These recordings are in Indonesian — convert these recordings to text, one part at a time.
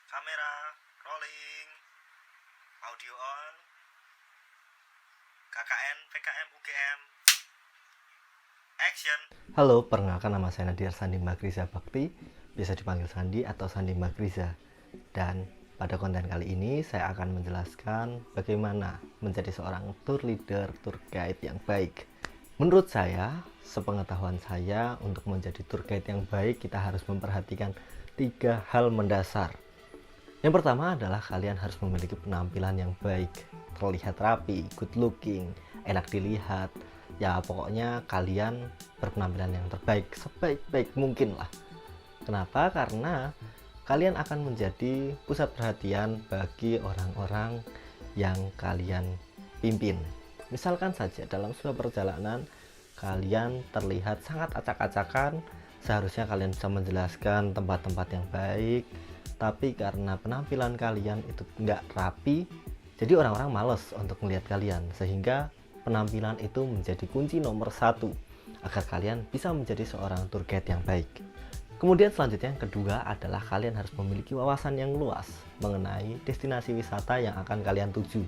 Kamera rolling, audio on, KKN, PKM, UGM, action. Halo, perkenalkan nama saya Nadir Sandi Magriza Bakti, biasa dipanggil Sandi atau Sandi Magriza. Dan pada konten kali ini saya akan menjelaskan bagaimana menjadi seorang tour leader, tour guide yang baik. Menurut saya, sepengetahuan saya, untuk menjadi tour guide yang baik kita harus memperhatikan 3 hal mendasar. Yang pertama adalah kalian harus memiliki penampilan yang baik, terlihat rapi, good looking, enak dilihat. Ya pokoknya kalian berpenampilan yang terbaik, sebaik-baik mungkin lah. Kenapa? Karena kalian akan menjadi pusat perhatian bagi orang-orang yang kalian pimpin. Misalkan saja dalam sebuah perjalanan kalian terlihat sangat acak-acakan, seharusnya kalian bisa menjelaskan tempat-tempat yang baik, tapi karena penampilan kalian itu nggak rapi, jadi orang-orang males untuk melihat kalian, sehingga penampilan itu menjadi kunci nomor 1 agar kalian bisa menjadi seorang tour guide yang baik. Kemudian selanjutnya yang kedua adalah kalian harus memiliki wawasan yang luas mengenai destinasi wisata yang akan kalian tuju.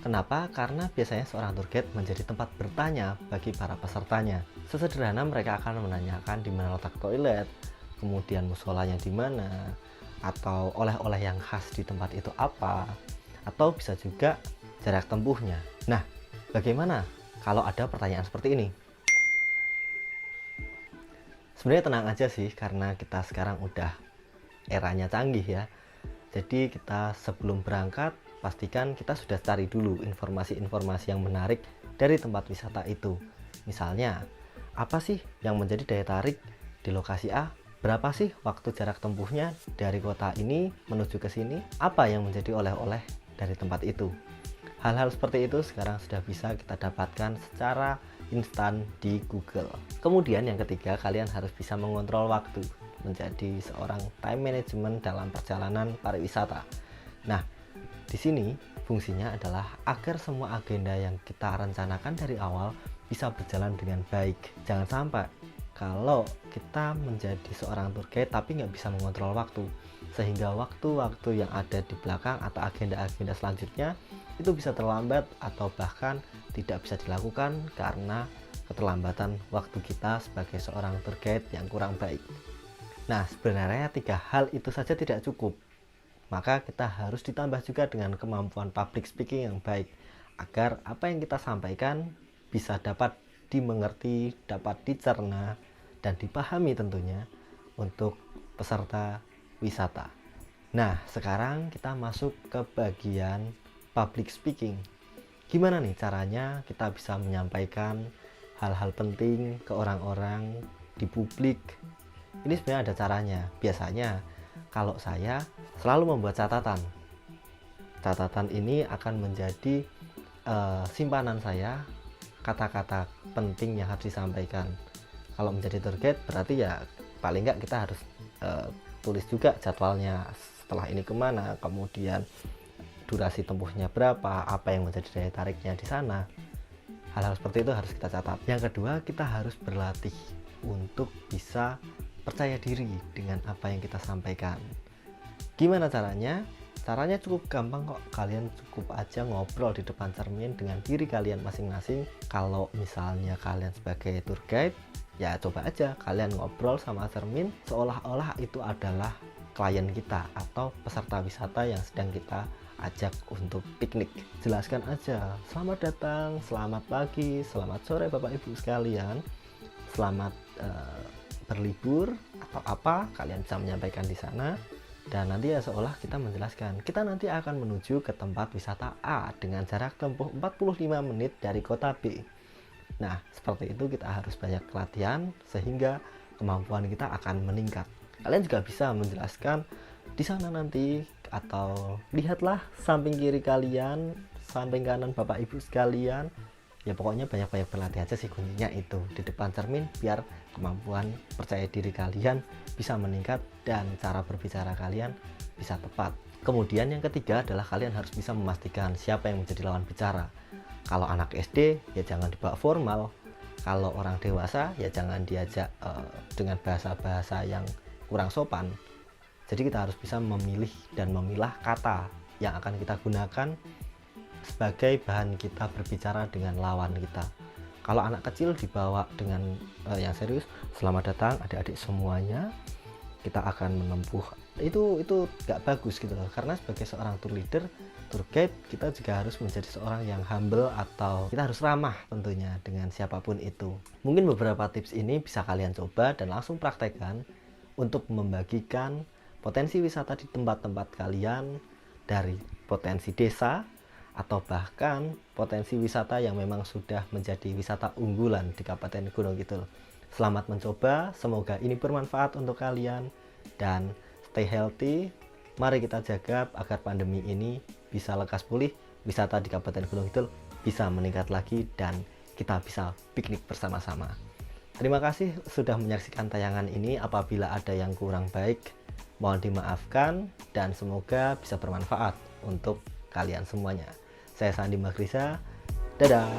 Kenapa? Karena biasanya seorang tour guide menjadi tempat bertanya bagi para pesertanya. Sesederhana mereka akan menanyakan di mana letak toilet, kemudian musolanya di mana, atau oleh-oleh yang khas di tempat itu apa, atau bisa juga jarak tempuhnya. Nah, bagaimana kalau ada pertanyaan seperti ini? Sebenarnya tenang aja sih, karena kita sekarang udah eranya canggih ya. Jadi kita sebelum berangkat pastikan kita sudah cari dulu informasi-informasi yang menarik dari tempat wisata itu. Misalnya, apa sih yang menjadi daya tarik di lokasi A? Berapa sih waktu jarak tempuhnya dari kota ini menuju ke sini? Apa yang menjadi oleh-oleh dari tempat itu? Hal-hal seperti itu sekarang sudah bisa kita dapatkan secara instan di Google. Kemudian yang ketiga, kalian harus bisa mengontrol waktu, menjadi seorang time management dalam perjalanan pariwisata. Nah, di sini fungsinya adalah agar semua agenda yang kita rencanakan dari awal bisa berjalan dengan baik. Jangan sampai kalau kita menjadi seorang tour guide tapi nggak bisa mengontrol waktu, sehingga waktu-waktu yang ada di belakang atau agenda-agenda selanjutnya itu bisa terlambat atau bahkan tidak bisa dilakukan karena keterlambatan waktu kita sebagai seorang tour guide yang kurang baik. Nah, sebenarnya 3 hal itu saja tidak cukup, maka kita harus ditambah juga dengan kemampuan public speaking yang baik agar apa yang kita sampaikan bisa dapat dimengerti, dapat dicerna, dan dipahami tentunya untuk peserta wisata. Nah, sekarang kita masuk ke bagian public speaking. Gimana nih caranya kita bisa menyampaikan hal-hal penting ke orang-orang di publik? Ini sebenarnya ada caranya. Biasanya kalau saya selalu membuat catatan. Catatan ini akan menjadi simpanan saya, kata-kata penting yang harus disampaikan. Kalau menjadi tour guide berarti ya paling nggak kita harus tulis juga jadwalnya, setelah ini kemana, kemudian durasi tempuhnya berapa, apa yang menjadi daya tariknya di sana. Hal-hal seperti itu harus kita catat. Yang kedua, kita harus berlatih untuk bisa percaya diri dengan apa yang kita sampaikan. Gimana caranya? Caranya cukup gampang kok. Kalian cukup aja ngobrol di depan cermin dengan diri kalian masing-masing. Kalau misalnya kalian sebagai tour guide, ya coba aja kalian ngobrol sama cermin seolah-olah itu adalah klien kita atau peserta wisata yang sedang kita ajak untuk piknik. Jelaskan aja, selamat datang, selamat pagi, selamat sore Bapak Ibu sekalian, selamat berlibur atau apa kalian bisa menyampaikan di sana. Dan nanti ya seolah kita menjelaskan, kita nanti akan menuju ke tempat wisata A dengan jarak tempuh 45 menit dari kota B. Nah, seperti itu kita harus banyak latihan sehingga kemampuan kita akan meningkat. Kalian juga bisa menjelaskan di sana nanti, atau lihatlah samping kiri kalian, samping kanan Bapak Ibu sekalian. Ya pokoknya banyak-banyak berlatih aja sih, kuncinya itu di depan cermin biar kemampuan percaya diri kalian bisa meningkat dan cara berbicara kalian bisa tepat. Kemudian yang ketiga adalah kalian harus bisa memastikan siapa yang menjadi lawan bicara. Kalau anak SD ya jangan dibawa formal, kalau orang dewasa ya jangan diajak dengan bahasa-bahasa yang kurang sopan. Jadi kita harus bisa memilih dan memilah kata yang akan kita gunakan sebagai bahan kita berbicara dengan lawan kita. Kalau anak kecil dibawa dengan yang serius, selamat datang adik-adik semuanya, kita akan menempuh, itu gak bagus gitu loh. Karena sebagai seorang tour leader, tour guide, kita juga harus menjadi seorang yang humble, atau kita harus ramah tentunya dengan siapapun itu. Mungkin beberapa tips ini bisa kalian coba dan langsung praktekkan untuk membagikan potensi wisata di tempat-tempat kalian, dari potensi desa atau bahkan potensi wisata yang memang sudah menjadi wisata unggulan di Kabupaten Gunung Kidul. Selamat mencoba, semoga ini bermanfaat untuk kalian, dan stay healthy. Mari kita jaga agar pandemi ini bisa lekas pulih, wisata di Kabupaten Gunung Kidul bisa meningkat lagi, dan kita bisa piknik bersama-sama. Terima kasih sudah menyaksikan tayangan ini. Apabila ada yang kurang baik, mohon dimaafkan, dan semoga bisa bermanfaat untuk kalian semuanya. Saya Sandi Magrisa, dadah.